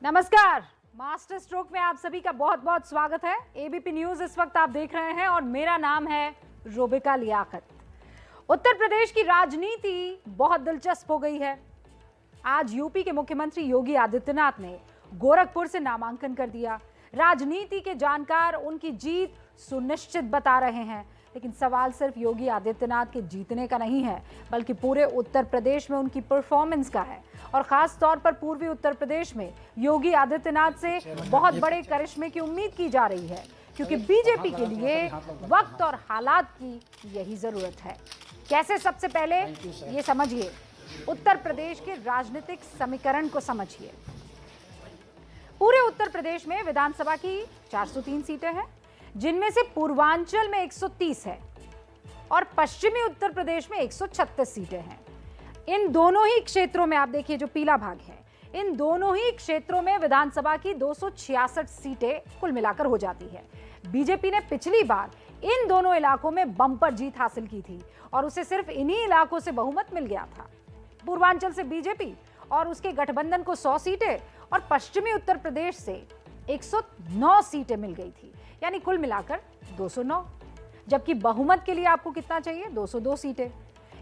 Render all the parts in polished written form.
नमस्कार, master stroke में आप सभी का बहुत बहुत स्वागत है। एबीपी न्यूज इस वक्त आप देख रहे हैं और मेरा नाम है रोबिका लियाकत। उत्तर प्रदेश की राजनीति बहुत दिलचस्प हो गई है। आज यूपी के मुख्यमंत्री योगी आदित्यनाथ ने गोरखपुर से नामांकन कर दिया। राजनीति के जानकार उनकी जीत सुनिश्चित बता रहे हैं, लेकिन सवाल सिर्फ योगी आदित्यनाथ के जीतने का नहीं है, बल्कि पूरे उत्तर प्रदेश में उनकी परफॉर्मेंस का है। और खास तौर पर पूर्वी उत्तर प्रदेश में योगी आदित्यनाथ से बहुत बड़े करिश्मे की उम्मीद की जा रही है, क्योंकि बीजेपी के लिए वक्त और हालात की यही जरूरत है। कैसे? सबसे पहले ये समझिए, उत्तर प्रदेश के राजनीतिक समीकरण को समझिए। पूरे उत्तर प्रदेश में विधानसभा की 403 सीटें हैं, जिनमें से पूर्वांचल में 130 है और पश्चिमी उत्तर प्रदेश में 136 सीटें हैं। इन दोनों ही क्षेत्रों में आप देखिए, जो पीला भाग है, इन दोनों ही क्षेत्रों में विधानसभा की 266 सीटें कुल मिलाकर हो जाती है। बीजेपी ने पिछली बार इन दोनों इलाकों में बम्पर जीत हासिल की थी और उसे सिर्फ इन्हीं इलाकों से बहुमत मिल गया था। पूर्वांचल से बीजेपी और उसके गठबंधन को 100 सीटें और पश्चिमी उत्तर प्रदेश से 109 सीटें मिल गई थी, यानी कुल मिलाकर 209। जबकि बहुमत के लिए आपको कितना चाहिए? 202 सीटें।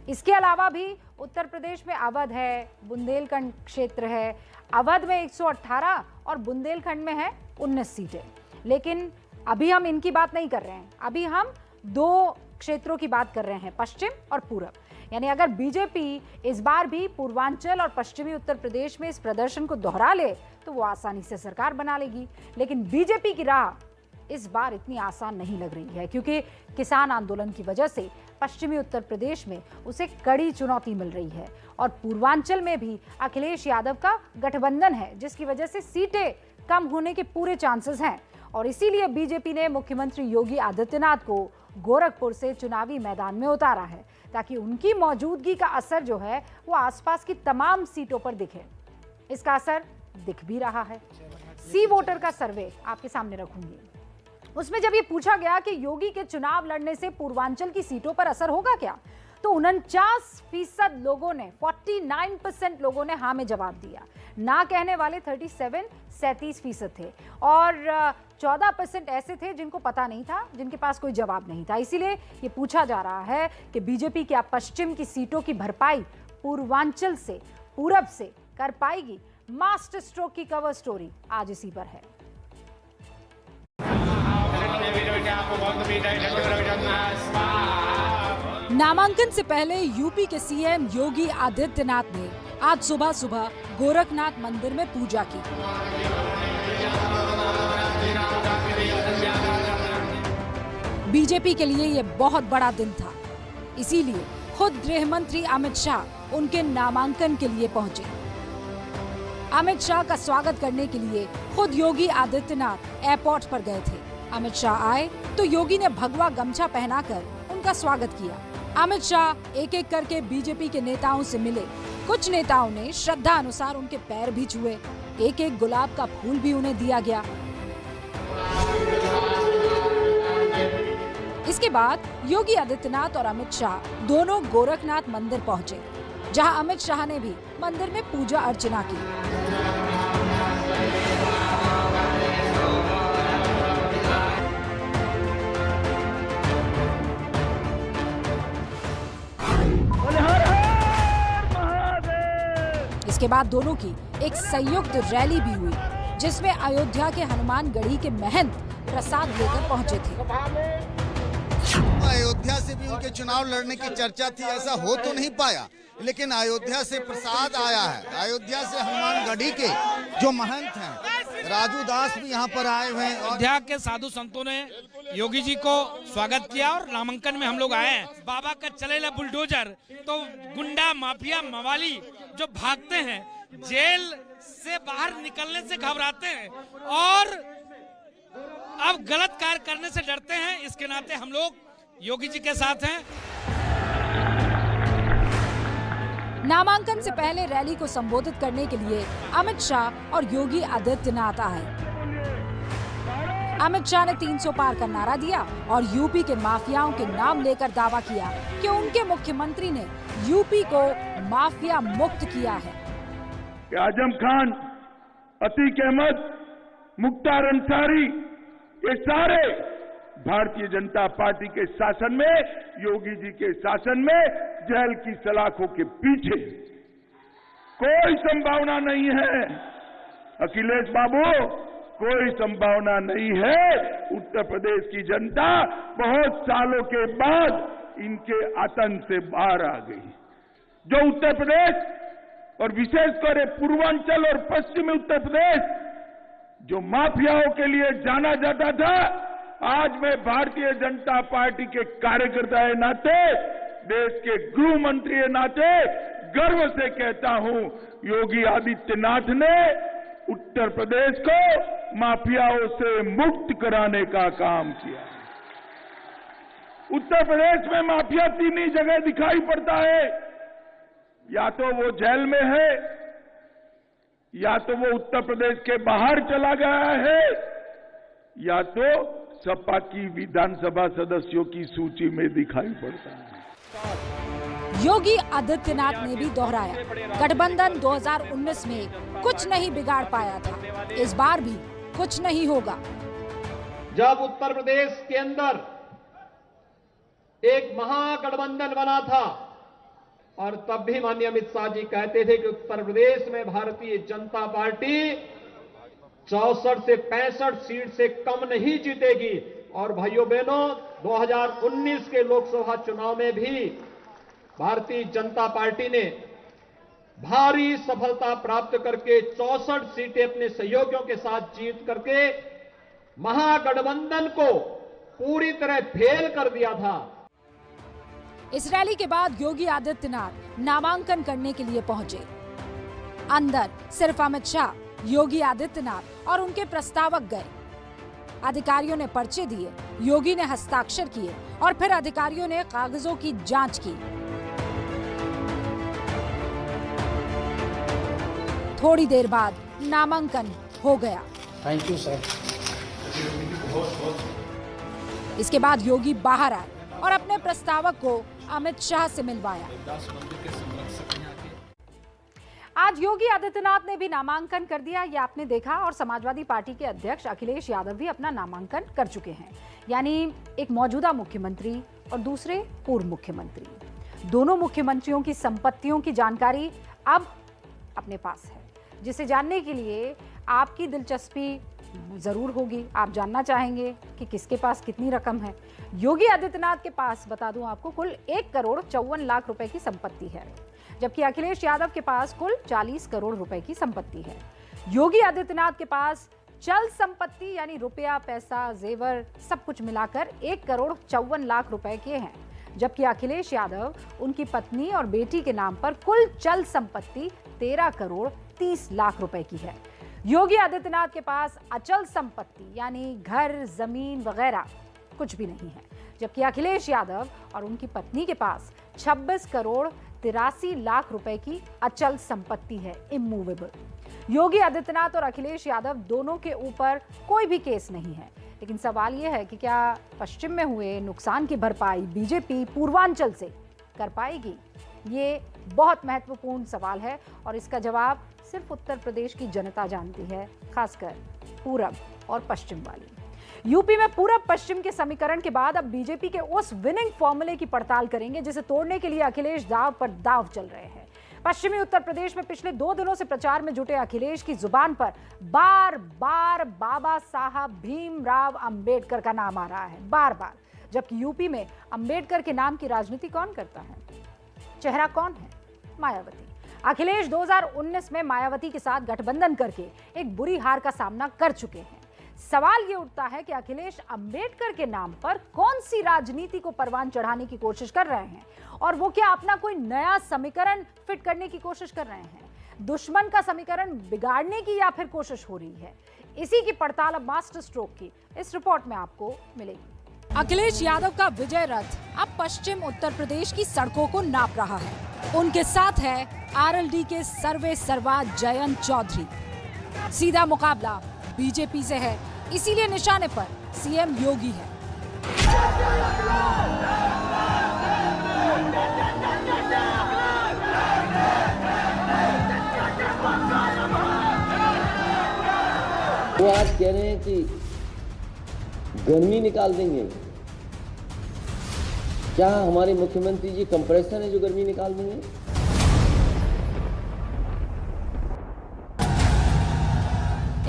इसके अलावा भी उत्तर प्रदेश में अवध है, बुंदेलखंड क्षेत्र है। अवध में 118 और बुंदेलखंड में है 19 सीटें। लेकिन अभी हम इनकी बात नहीं कर रहे हैं, अभी हम दो क्षेत्रों की बात कर रहे हैं, पश्चिम और पूरब। यानी अगर बीजेपी इस बार भी पूर्वांचल और पश्चिमी उत्तर प्रदेश में इस प्रदर्शन को दोहरा ले तो वो आसानी से सरकार बना लेगी। लेकिन बीजेपी की राह इस बार इतनी आसान नहीं लग रही है, क्योंकि किसान आंदोलन की वजह से पश्चिमी उत्तर प्रदेश में उसे कड़ी चुनौती मिल रही है और पूर्वांचल में भी अखिलेश यादव का गठबंधन है, जिसकी वजह से सीटें कम होने के पूरे चांसेस हैं। और इसीलिए बीजेपी ने मुख्यमंत्री योगी आदित्यनाथ को गोरखपुर से चुनावी मैदान में उतारा है, ताकि उनकी मौजूदगी का असर जो है वो आसपास की तमाम सीटों पर दिखे। इसका असर दिख भी रहा है। सी वोटर का सर्वे आपके सामने रखूंगी। उसमें जब ये पूछा गया कि योगी के चुनाव लड़ने से पूर्वांचल की सीटों पर असर होगा क्या, तो 49% लोगों ने, 49% लोगों ने हाँ में जवाब दिया। ना कहने वाले 37% थे और 14% ऐसे थे जिनको पता नहीं था, जिनके पास कोई जवाब नहीं था। इसीलिए ये पूछा जा रहा है कि बीजेपी क्या पश्चिम की सीटों की भरपाई पूर्वांचल से, पूरब से कर पाएगी? मास्टर स्ट्रोक की कवर स्टोरी आज इसी पर है। नामांकन से पहले यूपी के सीएम योगी आदित्यनाथ ने आज सुबह सुबह गोरखनाथ मंदिर में पूजा की। बीजेपी के लिए यह बहुत बड़ा दिन था, इसीलिए खुद गृह मंत्री अमित शाह उनके नामांकन के लिए पहुंचे। अमित शाह का स्वागत करने के लिए खुद योगी आदित्यनाथ एयरपोर्ट पर गए थे। अमित शाह आए तो योगी ने भगवा गमछा पहनाकर उनका स्वागत किया। अमित शाह एक एक करके बीजेपी के नेताओं से मिले। कुछ नेताओं ने श्रद्धा अनुसार उनके पैर भी छुए। एक एक गुलाब का फूल भी उन्हें दिया गया। इसके बाद योगी आदित्यनाथ और अमित शाह दोनों गोरखनाथ मंदिर पहुंचे, जहां अमित शाह ने भी मंदिर में पूजा अर्चना की। इसके बाद दोनों की एक संयुक्त रैली भी हुई, जिसमें अयोध्या के हनुमानगढ़ी के महंत प्रसाद लेकर पहुंचे थे। अयोध्या से भी उनके चुनाव लड़ने की चर्चा थी, ऐसा हो तो नहीं पाया, लेकिन अयोध्या से प्रसाद आया है। अयोध्या से हनुमानगढ़ी के जो महंत हैं राजू दास भी यहाँ पर आए हुए हैं। अयोध्या के साधु संतों ने योगी जी को स्वागत किया और नामांकन में हम लोग आए हैं। बाबा का चलेला बुलडोजर, तो गुंडा माफिया मवाली जो भागते हैं, जेल से बाहर निकलने से घबराते हैं और अब गलत कार्य करने से डरते हैं। इसके नाते हम लोग योगी जी के साथ हैं। नामांकन से पहले रैली को संबोधित करने के लिए अमित शाह और योगी आदित्यनाथ आए। अमित शाह ने 300 पार का नारा दिया और यूपी के माफियाओं के नाम लेकर दावा किया कि उनके मुख्यमंत्री ने यूपी को माफिया मुक्त किया है। आजम खान अतीक अहमद, मुख्तार अंसारी, ये सारे भारतीय जनता पार्टी के शासन में, योगी जी के शासन में जेल की सलाखों के पीछे। कोई संभावना नहीं है अखिलेश बाबू, कोई संभावना नहीं है। उत्तर प्रदेश की जनता बहुत सालों के बाद इनके आतंक से बाहर आ गई। जो उत्तर प्रदेश और विशेषकर पूर्वांचल और पश्चिमी उत्तर प्रदेश जो माफियाओं के लिए जाना जाता था, आज मैं भारतीय जनता पार्टी के कार्यकर्ता के नाते, देश के गृह मंत्री के नाते गर्व से कहता हूं, योगी आदित्यनाथ ने उत्तर प्रदेश को माफियाओं से मुक्त कराने का काम किया। उत्तर प्रदेश में माफिया तीन ही जगह दिखाई पड़ता है, या तो वो जेल में है, या तो वो उत्तर प्रदेश के बाहर चला गया है, या तो सपा की विधानसभा सदस्यों की सूची में दिखाई पड़ता है। योगी आदित्यनाथ ने भी दोहराया, गठबंधन 2019 में कुछ नहीं बिगाड़ पाया था, इस बार भी कुछ नहीं होगा। जब उत्तर प्रदेश के अंदर एक महागठबंधन बना था और तब भी माननीय अमित शाह जी कहते थे कि उत्तर प्रदेश में भारतीय जनता पार्टी 64 से 65 सीट से कम नहीं जीतेगी। और भाइयों बहनों, 2019 के लोकसभा चुनाव में भी भारतीय जनता पार्टी ने भारी सफलता प्राप्त करके 64 सीटें अपने सहयोगियों के साथ जीत करके महागठबंधन को पूरी तरह फेल कर दिया था। इस रैली के बाद योगी आदित्यनाथ नामांकन करने के लिए पहुंचे। अंदर सिर्फ अमित शाह, योगी आदित्यनाथ और उनके प्रस्तावक गए। अधिकारियों ने पर्चे दिए, योगी ने हस्ताक्षर किए और फिर अधिकारियों ने कागजों की जांच की। थोड़ी देर बाद नामांकन हो गया। Thank you sir. इसके बाद योगी बाहर आए और अपने प्रस्तावक को अमित शाह से मिलवाया। आज योगी आदित्यनाथ ने भी नामांकन कर दिया, ये आपने देखा। और समाजवादी पार्टी के अध्यक्ष अखिलेश यादव भी अपना नामांकन कर चुके हैं। यानी एक मौजूदा मुख्यमंत्री और दूसरे पूर्व मुख्यमंत्री, दोनों मुख्यमंत्रियों की संपत्तियों की जानकारी अब अपने पास है, जिसे जानने के लिए आपकी दिलचस्पी जरूर होगी। आप जानना चाहेंगे कि किसके पास कितनी रकम है। योगी आदित्यनाथ के पास, बता दूं आपको, कुल 1,54,00,000 रुपए की संपत्ति है, जबकि अखिलेश यादव के पास कुल 40 करोड़ रुपए की संपत्ति है। योगी आदित्यनाथ के पास चल संपत्ति यानी रुपया, पैसा, जेवर सब कुछ मिलाकर 1,54,00,000 रुपए के हैं, जबकि अखिलेश यादव, उनकी पत्नी और बेटी के नाम पर कुल चल संपत्ति 13,30,00,000 रुपए की है। योगी आदित्यनाथ के पास अचल संपत्ति यानी घर, जमीन वगैरह कुछ भी नहीं है, जबकि अखिलेश यादव और उनकी पत्नी के पास 26,83,00,000 रुपए की अचल संपत्ति है, इमूवेबल। योगी आदित्यनाथ और अखिलेश यादव दोनों के ऊपर कोई भी केस नहीं है, लेकिन सवाल यह है कि क्या पश्चिम में हुए नुकसान की भरपाई बीजेपी पूर्वांचल से कर पाएगी? ये बहुत महत्वपूर्ण सवाल है और इसका जवाब सिर्फ उत्तर प्रदेश की जनता जानती है, खासकर पूरब और पश्चिम वाली। यूपी में पूरब पश्चिम के समीकरण के बाद अब बीजेपी के उस विनिंग फॉर्मूले की पड़ताल करेंगे जिसे तोड़ने के लिए अखिलेश दाव पर दाव चल रहे हैं। पश्चिमी उत्तर प्रदेश में पिछले 2 दिनों से प्रचार में जुटे अखिलेश की जुबान पर बार बार बाबा साहब भीमराव अंबेडकर का नाम आ रहा है, बार बार। जबकि यूपी में अंबेडकर के नाम की राजनीति कौन करता है? चेहरा कौन है? मायावती। अखिलेश 2019 में मायावती के साथ गठबंधन करके एक बुरी हार का सामना कर चुके हैं। सवाल ये उठता है कि अखिलेश अंबेडकर के नाम पर कौन सी राजनीति को परवान चढ़ाने की कोशिश कर रहे हैं, और वो क्या अपना कोई नया समीकरण फिट करने की कोशिश कर रहे हैं? दुश्मन का समीकरण बिगाड़ने की या फिर कोशिश हो रही है? इसी की पड़ताल अब मास्टर स्ट्रोक की इस रिपोर्ट में आपको मिलेगी। अखिलेश यादव का विजय रथ अब पश्चिम उत्तर प्रदेश की सड़कों को नाप रहा है। उनके साथ है आरएलडी के सर्वे सर्वा जयंत चौधरी। सीधा मुकाबला बीजेपी से है, इसीलिए निशाने पर सीएम योगी है। वो आज कह रहे हैं कि गर्मी निकाल देंगे। क्या हमारे मुख्यमंत्री जी कंप्रेसर है जो गर्मी निकाल देंगे?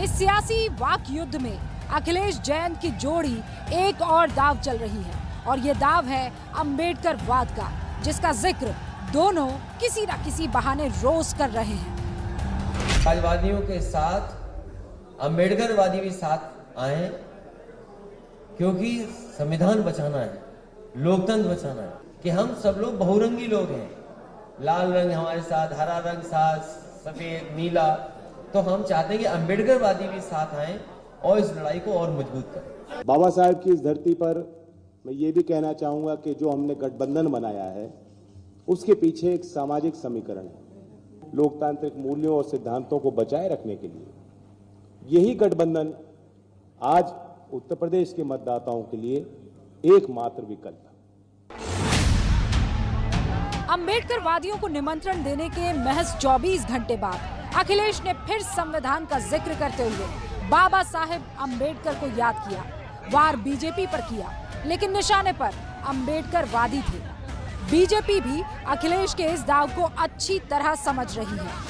इस सियासी वाक युद्ध में अखिलेश जैन की जोड़ी एक और दाव चल रही है और ये दाव है अंबेडकर वाद का, जिसका जिक्र दोनों किसी न किसी बहाने रोज कर रहे हैं। समाजवादियों के साथ अंबेडकरवादी भी साथ आए, क्योंकि संविधान बचाना है, लोकतंत्र बचाना है, कि हम सब लोग बहुरंगी लोग हैं। लाल रंग हमारे साथ, हरा रंग साथ, सफेद, नीला, तो हम चाहते हैं कि अंबेडकरवादी भी साथ आए और इस लड़ाई को और मजबूत करें। बाबा साहब की इस धरती पर मैं ये भी कहना चाहूंगा कि जो हमने गठबंधन बनाया है उसके पीछे एक सामाजिक समीकरण है। लोकतांत्रिक मूल्यों और सिद्धांतों को बचाए रखने के लिए यही गठबंधन आज उत्तर प्रदेश के मतदाताओं के लिए एकमात्र विकल्प है। अंबेडकरवादियों को निमंत्रण देने के महज 24 घंटे बाद अखिलेश ने फिर संविधान का जिक्र करते हुए बाबा साहेब अंबेडकर को याद किया। वार बीजेपी पर किया, लेकिन निशाने पर अंबेडकरवादी थे। बीजेपी भी अखिलेश के इस दाव को अच्छी तरह समझ रही है।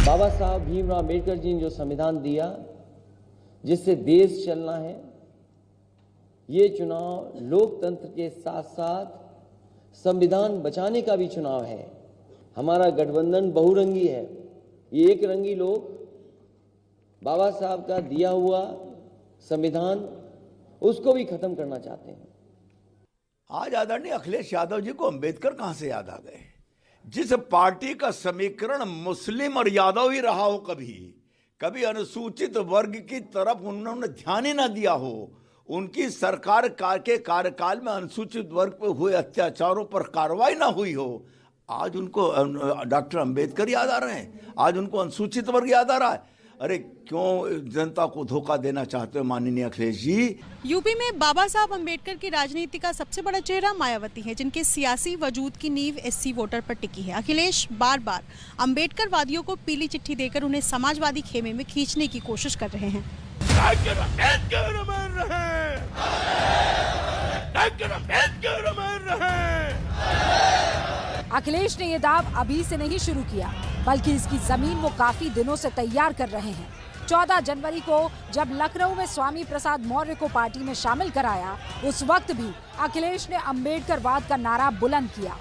बाबा साहब भीमराव अंबेडकर जी ने जो संविधान दिया, जिससे देश चलना है, ये चुनाव लोकतंत्र के साथ साथ संविधान बचाने का भी चुनाव है। हमारा गठबंधन बहुरंगी है। ये एक रंगी लोग बाबा साहब का दिया हुआ संविधान, उसको भी खत्म करना चाहते हैं। आज आदरणीय अखिलेश यादव जी को अंबेडकर कहां से याद आ गए? जिस पार्टी का समीकरण मुस्लिम और यादव ही रहा हो, कभी अनुसूचित वर्ग की तरफ उन्होंने ध्यान ही ना दिया हो, उनकी सरकार के कार्यकाल में अनुसूचित वर्ग पर हुए अत्याचारों पर कार्रवाई ना हुई हो, आज उनको डॉक्टर अंबेडकर याद आ रहे हैं, आज उनको अनुसूचित वर्ग याद आ रहा है। अरे क्यों जनता को धोखा देना चाहते हो माननीय अखिलेश जी? यूपी में बाबा साहब अंबेडकर की राजनीति का सबसे बड़ा चेहरा मायावती है, जिनके सियासी वजूद की नींव एससी वोटर पर टिकी है। अखिलेश बार बार अंबेडकरवादियों को पीली चिट्ठी देकर उन्हें समाजवादी खेमे में खींचने की कोशिश कर रहे हैं। अखिलेश ने ये दाव अभी से नहीं शुरू किया, बल्कि इसकी जमीन वो काफी दिनों से तैयार कर रहे हैं। 14 जनवरी को जब लखनऊ में स्वामी प्रसाद मौर्य को पार्टी में शामिल कराया, उस वक्त भी अखिलेश ने अंबेडकरवाद का नारा बुलंद किया।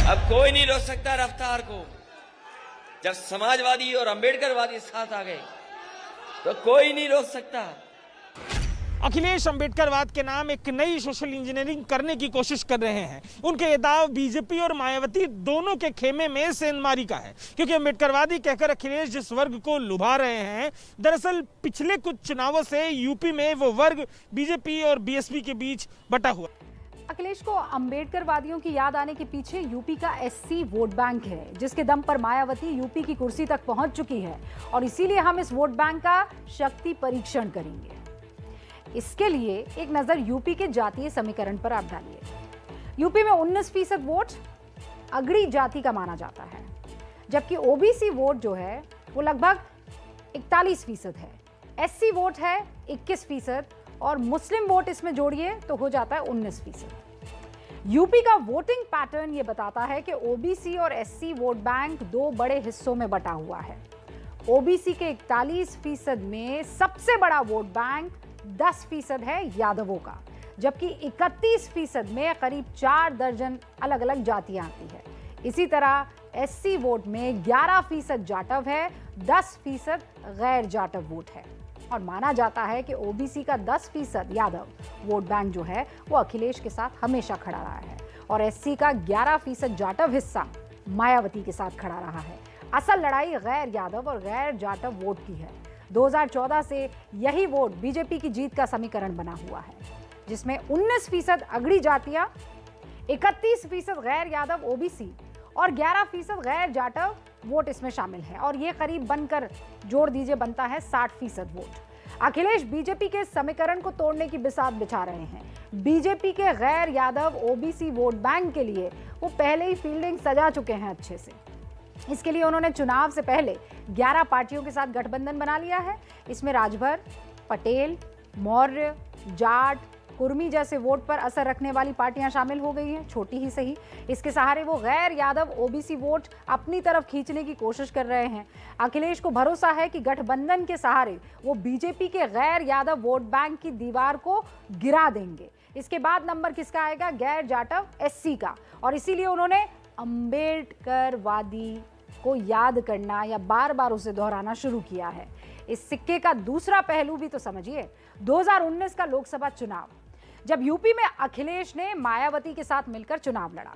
अब कोई नहीं रोक सकता रफ्तार को। जब समाजवादी और अंबेडकरवादी साथ आ गए तो कोई नहीं रोक सकता। अखिलेश अंबेडकरवाद के नाम एक नई सोशल इंजीनियरिंग करने की कोशिश कर रहे हैं। उनके ये दाव बीजेपी और मायावती दोनों के खेमे में सेंधमारी का है, क्योंकि अंबेडकरवादी कहकर अखिलेश जिस वर्ग को लुभा रहे हैं, दरअसल पिछले कुछ चुनावों से यूपी में वो वर्ग बीजेपी और बीएसपी के बीच बटा हुआ। अखिलेश को अंबेडकरवादियों की याद आने के पीछे यूपी का एससी वोट बैंक है, जिसके दम पर मायावती यूपी की कुर्सी तक पहुंच चुकी है, और इसीलिए हम इस वोट बैंक का शक्ति परीक्षण करेंगे। इसके लिए एक नजर यूपी के जातीय समीकरण पर आप डालिए। यूपी में 19% वोट अगड़ी जाति का माना जाता है, जबकि ओबीसी वोट जो है वो लगभग 41% है। एससी वोट है 21% और मुस्लिम वोट इसमें जोड़िए तो हो जाता है 19%। यूपी का वोटिंग पैटर्न ये बताता है कि ओबीसी और एससी वोट बैंक दो बड़े हिस्सों में बटा हुआ है। ओबीसी के 41% में सबसे बड़ा वोट बैंक 10% है यादवों का, जबकि 31% में करीब 4 दर्जन अलग अलग जातियां आती है। इसी तरह एससी वोट में 11% जाटव है, 10% गैर जाटव वोट है, और माना जाता है कि ओबीसी का 10% यादव वोट बैंक जो है वो अखिलेश के साथ हमेशा खड़ा रहा है, और एससी का 11% जाटव हिस्सा मायावती के साथ खड़ा रहा है। असल लड़ाई गैर यादव और गैर जाटव वोट की है। 2014 से यही वोट बीजेपी की जीत का समीकरण बना हुआ है, जिसमें 19% अगड़ी जातियां, 31% गैर यादव ओबीसी और 11% गैर जाटव वोट इसमें शामिल है, और ये करीब बनकर जोड़ दीजिए बनता है 60% वोट। अखिलेश बीजेपी के समीकरण को तोड़ने की बिसात बिछा रहे हैं। बीजेपी के गैर यादव ओबीसी वोट बैंक के लिए वो पहले ही फील्डिंग सजा चुके हैं अच्छे से। इसके लिए उन्होंने चुनाव से पहले 11 पार्टियों के साथ गठबंधन बना लिया है। इसमें राजभर, पटेल, मौर्य, जाट, कुर्मी जैसे वोट पर असर रखने वाली पार्टियां शामिल हो गई हैं, छोटी ही सही। इसके सहारे वो गैर यादव ओबीसी वोट अपनी तरफ खींचने की कोशिश कर रहे हैं। अखिलेश को भरोसा है कि गठबंधन के सहारे वो बीजेपी के गैर यादव वोट बैंक की दीवार को गिरा देंगे। इसके बाद नंबर किसका आएगा? गैर जाटव एससी का। और इसीलिए उन्होंने अंबेडकरवादी को याद करना या बार बार उसे दोहराना शुरू किया है। इस सिक्के का दूसरा पहलू भी तो समझिए। 2019 का लोकसभा चुनाव, जब यूपी में अखिलेश ने मायावती के साथ मिलकर चुनाव लड़ा,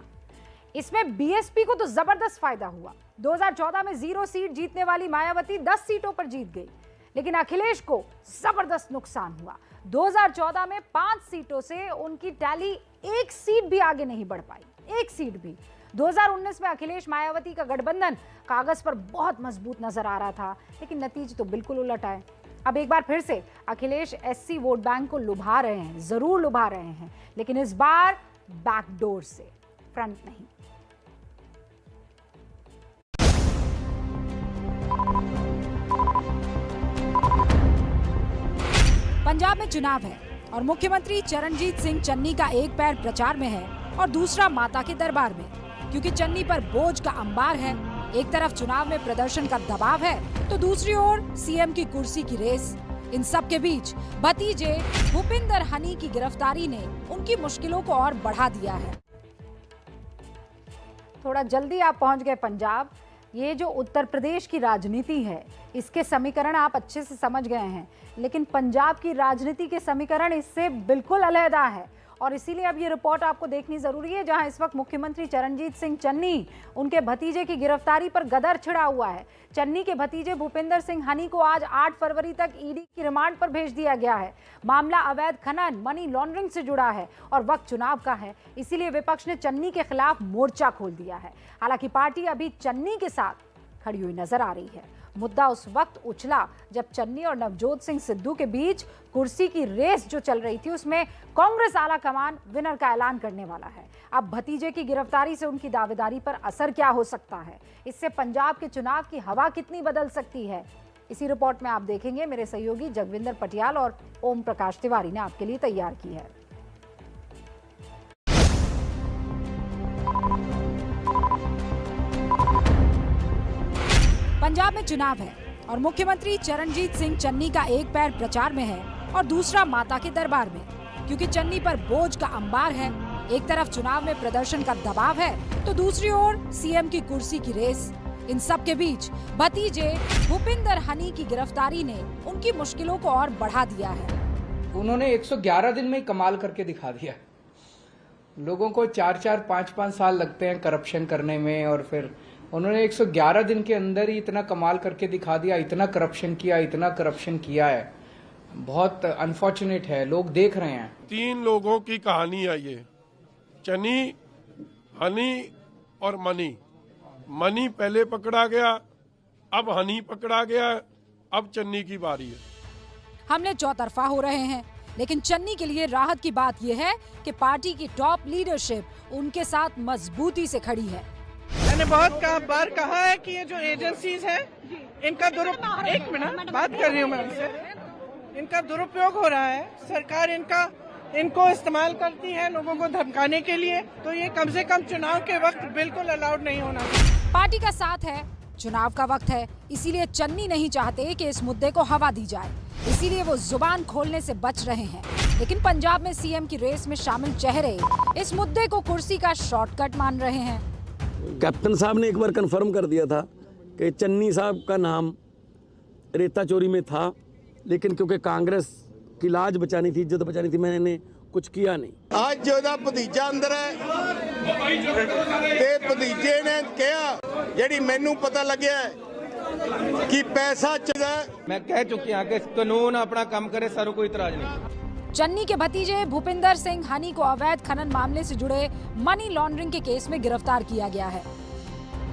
इसमें बीएसपी को तो जबरदस्त फायदा हुआ। 2014 में 0 सीट जीतने वाली मायावती 10 सीटों पर जीत गई, लेकिन अखिलेश को जबरदस्त नुकसान हुआ। 2014 में 5 सीटों से उनकी टैली 1 सीट भी आगे नहीं बढ़ पाई, 1 सीट भी। 2019 में अखिलेश मायावती का गठबंधन कागज पर बहुत मजबूत नजर आ रहा था, लेकिन नतीजे तो बिल्कुल उलट आए। अब एक बार फिर से अखिलेश एससी वोट बैंक को लुभा रहे हैं, जरूर लुभा रहे हैं, लेकिन इस बार बैकडोर से, फ्रंट नहीं। पंजाब में चुनाव है और मुख्यमंत्री चरणजीत सिंह चन्नी का एक पैर प्रचार में है और दूसरा माता के दरबार में, क्योंकि चन्नी पर बोझ का अंबार है। एक तरफ चुनाव में प्रदर्शन का दबाव है, तो दूसरी ओर सीएम की कुर्सी की रेस। इन सब के बीच भतीजे भूपिंदर हनी की गिरफ्तारी ने उनकी मुश्किलों को और बढ़ा दिया है। थोड़ा जल्दी आप पहुंच गए पंजाब। ये जो उत्तर प्रदेश की राजनीति है, इसके समीकरण आप अच्छे से समझ गए हैं, लेकिन पंजाब की राजनीति के समीकरण इससे बिल्कुल अलग है। और इसीलिए अब ये रिपोर्ट आपको देखनी जरूरी है, जहां इस वक्त मुख्यमंत्री चरणजीत सिंह चन्नी, उनके भतीजे की गिरफ्तारी पर गदर छिड़ा हुआ है। चन्नी के भतीजे भूपिंदर सिंह हनी को आज 8 फरवरी तक ईडी की रिमांड पर भेज दिया गया है। मामला अवैध खनन, मनी लॉन्ड्रिंग से जुड़ा है और वक्त चुनाव का है, इसीलिए विपक्ष ने चन्नी के खिलाफ मोर्चा खोल दिया है। हालांकि पार्टी अभी चन्नी के साथ खड़ी हुई नजर आ रही है। मुद्दा उस वक्त उछला जब चन्नी और नवजोत सिंह सिद्धू के बीच कुर्सी की रेस जो चल रही थी, उसमें कांग्रेस आला कमान विनर का ऐलान करने वाला है। अब भतीजे की गिरफ्तारी से उनकी दावेदारी पर असर क्या हो सकता है? इससे पंजाब के चुनाव की हवा कितनी बदल सकती है? इसी रिपोर्ट में आप देखेंगे। मेरे सहयोगी जगविंदर पटियाल और ओम प्रकाश तिवारी ने आपके लिए तैयार की है। पंजाब में चुनाव है और मुख्यमंत्री चरणजीत सिंह चन्नी का एक पैर प्रचार में है और दूसरा माता के दरबार में, क्योंकि चन्नी पर बोझ का अंबार है। एक तरफ चुनाव में प्रदर्शन का दबाव है, तो दूसरी ओर सीएम की कुर्सी की रेस। इन सब के बीच भतीजे भूपिंदर हनी की गिरफ्तारी ने उनकी मुश्किलों को और बढ़ा दिया है। उन्होंने 111 दिन में कमाल करके दिखा दिया। लोगों को 4-4, 5-5 साल लगते हैं करप्शन करने में, और फिर उन्होंने 111 दिन के अंदर ही इतना कमाल करके दिखा दिया। इतना करप्शन किया है। बहुत अनफॉर्चुनेट है, लोग देख रहे हैं। 3 लोगों की कहानी है ये, चन्नी, हनी और मनी। मनी पहले पकड़ा गया, अब हनी पकड़ा गया, अब चन्नी की बारी है। हमले चौतरफा हो रहे हैं, लेकिन चन्नी के लिए राहत की बात यह है कि पार्टी की टॉप लीडरशिप उनके साथ मजबूती से खड़ी है। मैंने बहुत बार कहा है कि ये जो एजेंसीज हैं, इनका एक मिनट बात कर रही हूँ मैं उनसे, इनका दुरुपयोग हो रहा है। सरकार इनको इस्तेमाल करती है लोगों को धमकाने के लिए, तो ये कम से कम चुनाव के वक्त बिल्कुल अलाउड नहीं होना। पार्टी का साथ है, चुनाव का वक्त है, इसीलिए चन्नी नहीं चाहते कि इस मुद्दे को हवा दी जाए, इसीलिए वो जुबान खोलने से बच रहे हैं। लेकिन पंजाब में सीएम की रेस में शामिल चेहरे इस मुद्दे को कुर्सी का शॉर्टकट मान रहे हैं। कैप्टन साहब ने एक बार कंफर्म कर दिया था कि चन्नी साहब का नाम रेता चोरी में था, लेकिन क्योंकि कांग्रेस की लाज बचानी थी, इज्जत बचानी थी, मैंने कुछ किया नहीं। आज जो भतीजा अंदर है ते भतीजे ने कहा जेडी मैनू पता लगे कि पैसा चाहिए, मैं कह चुकी हूं कि कानून अपना काम करे, सारों कोई इतराज नहीं। चन्नी के भतीजे भूपिंदर सिंह हनी को अवैध खनन मामले से जुड़े मनी लॉन्ड्रिंग के केस में गिरफ्तार किया गया है।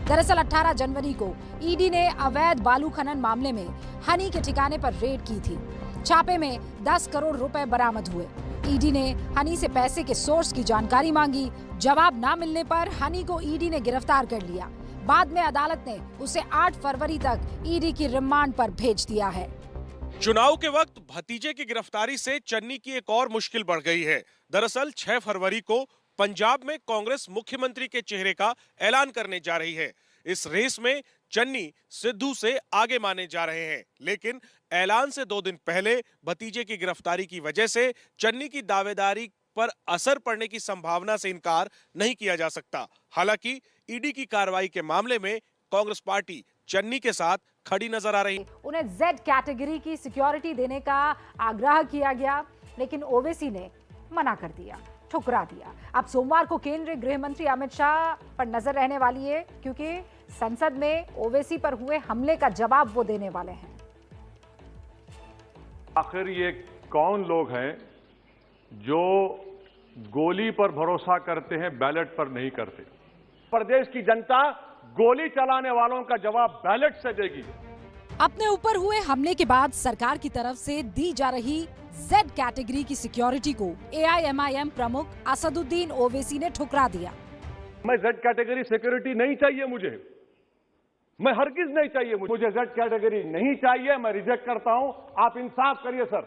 दरअसल 18 जनवरी को ईडी ने अवैध बालू खनन मामले में हनी के ठिकाने पर रेड की थी। छापे में 10 करोड़ रुपए बरामद हुए। ईडी ने हनी से पैसे के सोर्स की जानकारी मांगी। जवाब न मिलने पर हनी को ईडी ने गिरफ्तार कर लिया। बाद में अदालत ने उसे 8 फरवरी तक ईडी की रिमांड पर भेज दिया है। चुनाव के वक्त भतीजे की गिरफ्तारी से चन्नी की एक और मुश्किल बढ़ गई है। दरअसल 6 फरवरी को पंजाब में कांग्रेस मुख्यमंत्री के चेहरे का ऐलान करने जा रही है। इस रेस में चन्नी सिद्धू से आगे माने जा रहे हैं, लेकिन ऐलान से 2 दिन पहले भतीजे की गिरफ्तारी की वजह से चन्नी की दावेदारी पर असर पड़ने की संभावना से इनकार नहीं किया जा सकता। हालांकि ईडी की कार्रवाई के मामले में कांग्रेस पार्टी चन्नी के साथ खड़ी नजर आ रही। उन्हें Z कैटेगरी की सिक्योरिटी देने का आग्रह किया गया, लेकिन ओवैसी ने मना कर दिया, ठुकरा दिया। अब सोमवार को केंद्रीय गृह मंत्री अमित शाह पर नजर रहने वाली है, क्योंकि संसद में ओवैसी पर हुए हमले का जवाब वो देने वाले हैं। आखिर ये कौन लोग हैं जो गोली पर भरोसा करते हैं, बैलेट पर नहीं करते? प्रदेश की जनता गोली चलाने वालों का जवाब बैलेट से देगी। अपने ऊपर हुए हमले के बाद सरकार की तरफ से दी जा रही Z कैटेगरी की सिक्योरिटी को AIMIM प्रमुख असदुद्दीन ओवैसी ने ठुकरा दिया। मैं Z कैटेगरी सिक्योरिटी नहीं चाहिए, मैं हरगिज नहीं चाहिए, मुझे Z कैटेगरी नहीं चाहिए, मैं रिजेक्ट करता हूं। आप इंसाफ करिए सर,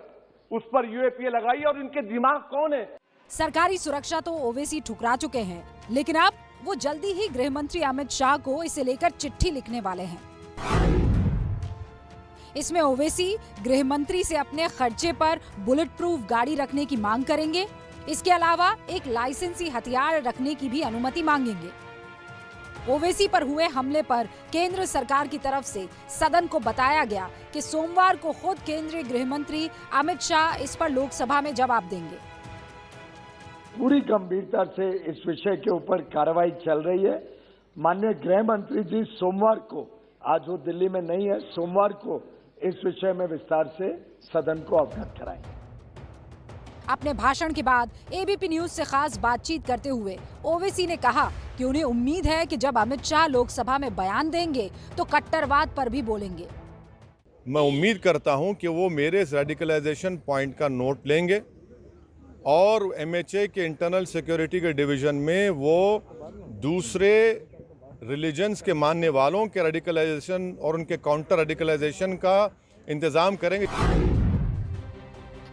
उस पर UAPA लगाइए। और इनके दिमाग कौन है? सरकारी सुरक्षा तो ओवैसी ठुकरा चुके हैं, लेकिन अब वो जल्दी ही गृह मंत्री अमित शाह को इसे लेकर चिट्ठी लिखने वाले हैं। इसमें ओवैसी गृह मंत्री से अपने खर्चे पर बुलेट प्रूफ गाड़ी रखने की मांग करेंगे। इसके अलावा एक लाइसेंसी हथियार रखने की भी अनुमति मांगेंगे। ओवैसी पर हुए हमले पर केंद्र सरकार की तरफ से सदन को बताया गया कि सोमवार को खुद केंद्रीय गृह मंत्री अमित शाह इस पर लोकसभा में जवाब देंगे। पूरी गंभीरता से इस विषय के ऊपर कार्रवाई चल रही है। माननीय गृह मंत्री जी सोमवार को, आज वो दिल्ली में नहीं है, सोमवार को इस विषय में विस्तार से सदन को अवगत कराएंगे। अपने भाषण के बाद एबीपी न्यूज से खास बातचीत करते हुए ओवैसी ने कहा कि उन्हें उम्मीद है कि जब अमित शाह लोकसभा में बयान देंगे तो कट्टरवाद पर भी बोलेंगे। मैं उम्मीद करता हूं कि वो मेरे रेडिकलाइजेशन पॉइंट का नोट लेंगे और MHA के इंटरनल सिक्योरिटी के डिवीजन में वो दूसरे रिलीजन्स के मानने वालों के रेडिकलाइजेशन और उनके काउंटर रेडिकलाइजेशन का इंतजाम करेंगे।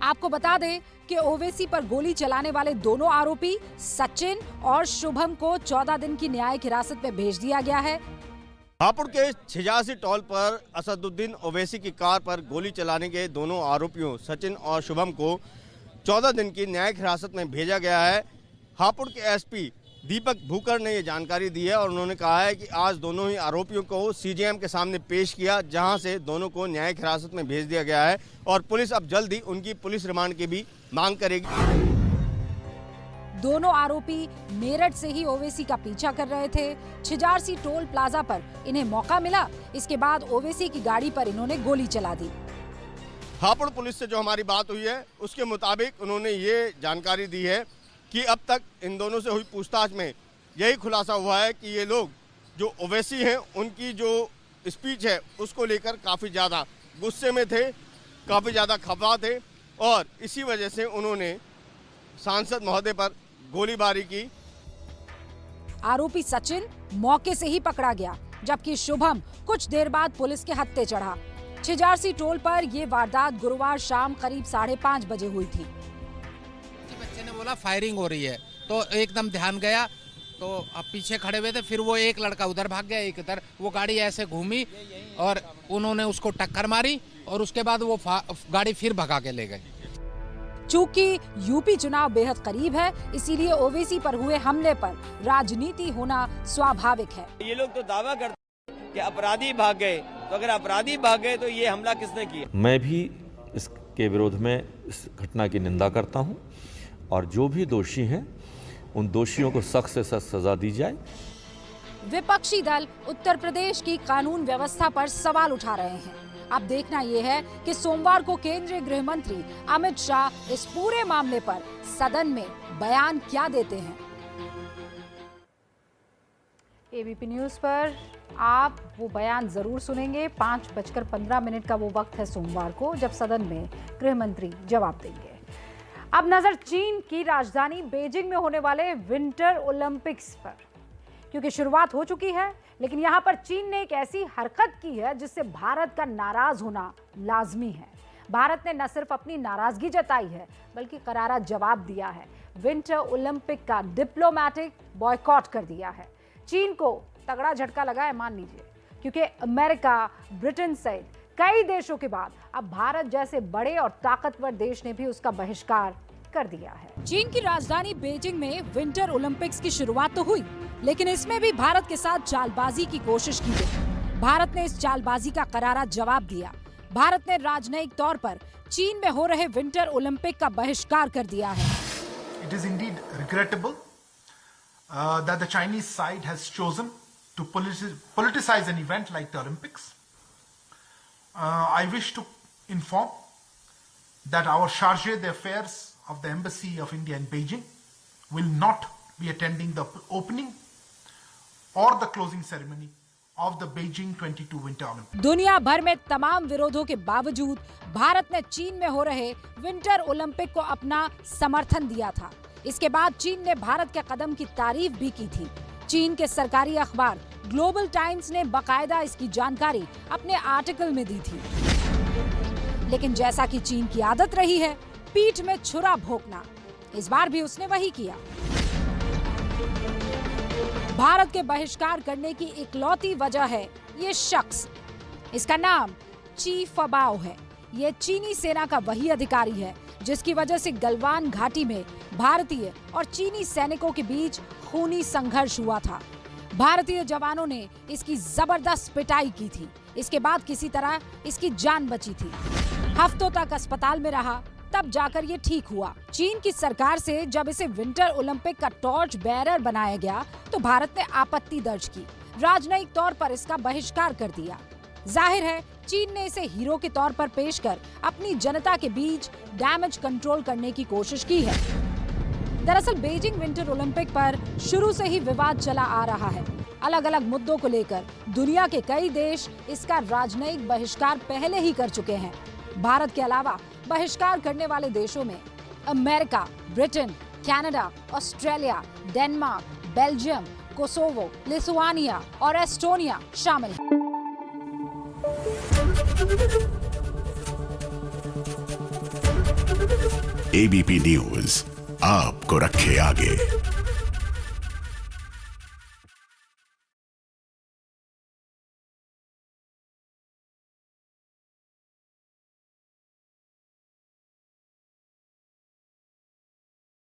आपको बता दें कि ओवैसी पर गोली चलाने वाले दोनों आरोपी सचिन और शुभम को 14 दिन की न्यायिक हिरासत में भेज दिया गया है। हापुड़ के 86 टोल पर असदुद्दीन ओवैसी की कार पर गोली चलाने के दोनों आरोपियों सचिन और शुभम को 14 दिन की न्यायिक हिरासत में भेजा गया है। हापुड़ के एसपी दीपक भूकर ने ये जानकारी दी है और उन्होंने कहा है कि आज दोनों ही आरोपियों को CJM के सामने पेश किया, जहां से दोनों को न्यायिक हिरासत में भेज दिया गया है और पुलिस अब जल्द ही उनकी पुलिस रिमांड की भी मांग करेगी। दोनों आरोपी मेरठ से ही ओवैसी का पीछा कर रहे थे। छिजारसी टोल प्लाजा पर इन्हें मौका मिला, इसके बाद ओवैसी की गाड़ी पर इन्होंने गोली चला दी। हापुड़ पुलिस से जो हमारी बात हुई है उसके मुताबिक उन्होंने ये जानकारी दी है कि अब तक इन दोनों से हुई पूछताछ में यही खुलासा हुआ है कि ये लोग जो ओवैसी हैं उनकी जो स्पीच है उसको लेकर काफ़ी ज़्यादा गुस्से में थे, काफ़ी ज़्यादा खफा थे और इसी वजह से उन्होंने सांसद महोदय पर गोलीबारी की। आरोपी सचिन मौके से ही पकड़ा गया, जबकि शुभम कुछ देर बाद पुलिस के हत्थे चढ़ा। छिजारसी टोल पर यह वारदात गुरुवार शाम करीब 5:30 बजे हुई थी। बच्चे ने बोला फायरिंग हो रही है तो एकदम ध्यान गया, तो अब पीछे खड़े हुए थे, फिर वो एक लड़का उधर भाग गया, एक इधर, वो गाड़ी ऐसे घूमी और उन्होंने उसको टक्कर मारी और उसके बाद वो गाड़ी फिर भगा के ले गए। चूंकि यूपी चुनाव बेहद करीब है, इसीलिए ओवैसी पर हुए हमले पर राजनीति होना स्वाभाविक है। ये लोग तो दावा करते हैं कि अपराधी भाग गए, तो अगर अपराधी भाग गए तो ये हमला किसने किया? मैं भी इसके विरोध में इस घटना की निंदा करता हूं और जो भी दोषी हैं उन दोषियों को सख्त से सख्त सजा दी जाए। विपक्षी दल उत्तर प्रदेश की कानून व्यवस्था पर सवाल उठा रहे हैं। अब देखना यह है कि सोमवार को केंद्रीय गृह मंत्री अमित शाह इस पूरे मामले पर सदन में बयान क्या देते हैं। एबीपी न्यूज पर आप वो बयान जरूर सुनेंगे। 5:15 का वो वक्त है सोमवार को, जब सदन में गृह मंत्री जवाब देंगे। अब नजर चीन की राजधानी बीजिंग में होने वाले विंटर ओलंपिक्स पर। क्योंकि शुरुआत हो चुकी है, लेकिन यहां पर चीन ने एक ऐसी हरकत की है जिससे भारत का नाराज होना लाजमी है। भारत ने न सिर्फ अपनी नाराजगी जताई है, बल्कि करारा जवाब दिया है। विंटर ओलंपिक का डिप्लोमैटिक बॉयकॉट कर दिया है। चीन को तगड़ा झटका लगा है, मान लीजिए, क्योंकि अमेरिका, ब्रिटेन सहित कई देशों के बाद अब भारत जैसे बड़े और ताकतवर देश ने भी उसका बहिष्कार कर दिया है। चीन की राजधानी बीजिंग में विंटर ओलंपिक्स की शुरुआत तो हुई, लेकिन इसमें भी भारत के साथ चालबाजी की कोशिश की गई। भारत ने इस चालबाजी का करारा जवाब दिया। भारत ने राजनयिक तौर पर चीन में हो रहे विंटर ओलंपिक का बहिष्कार कर दिया है। It is indeed regrettable that the Chinese side has chosen to politicize an event like the Olympics. I wish to inform that our charge d'affaires of the Embassy of India in Beijing will not be attending the opening or the closing ceremony of the Beijing 22 Winter Olympics. दुनिया भर में तमाम विरोधों के बावजूद भारत ने चीन में हो रहे विंटर ओलंपिक को अपना समर्थन दिया था। इसके बाद चीन ने भारत के कदम की तारीफ भी की थी। चीन के सरकारी अखबार ग्लोबल टाइम्स ने बाकायदा इसकी जानकारी अपने आर्टिकल में दी थी। लेकिन जैसा कि चीन की आदत रही है, पीठ में छुरा भोंकना, इस बार भी उसने वही किया। भारत के बहिष्कार करने की इकलौती वजह है ये शख्स। इसका नाम ची फबाओ है। ये चीनी सेना का वही अधिकारी है जिसकी वजह से गलवान घाटी में भारतीय और चीनी सैनिकों के बीच खूनी संघर्ष हुआ था। भारतीय जवानों ने इसकी जबरदस्त पिटाई की थी। इसके बाद किसी तरह इसकी जान बची थी। हफ्तों तक अस्पताल में रहा, तब जाकर ये ठीक हुआ। चीन की सरकार से जब इसे विंटर ओलंपिक का टॉर्च बेरर बनाया गया तो भारत ने आपत्ति दर्ज की, राजनयिक तौर पर इसका बहिष्कार कर दिया। जाहिर है चीन ने इसे हीरो के तौर पर पेश कर अपनी जनता के बीच डैमेज कंट्रोल करने की कोशिश की है। दरअसल बीजिंग विंटर ओलंपिक पर शुरू से ही विवाद चला आ रहा है। अलग अलग मुद्दों को लेकर दुनिया के कई देश इसका राजनयिक बहिष्कार पहले ही कर चुके हैं। भारत के अलावा बहिष्कार करने वाले देशों में America, Britain, Canada, Australia, Denmark, Belgium, Kosovo, Lithuania और एस्टोनिया शामिल हैं। एबीपी न्यूज आपको रखे आगे।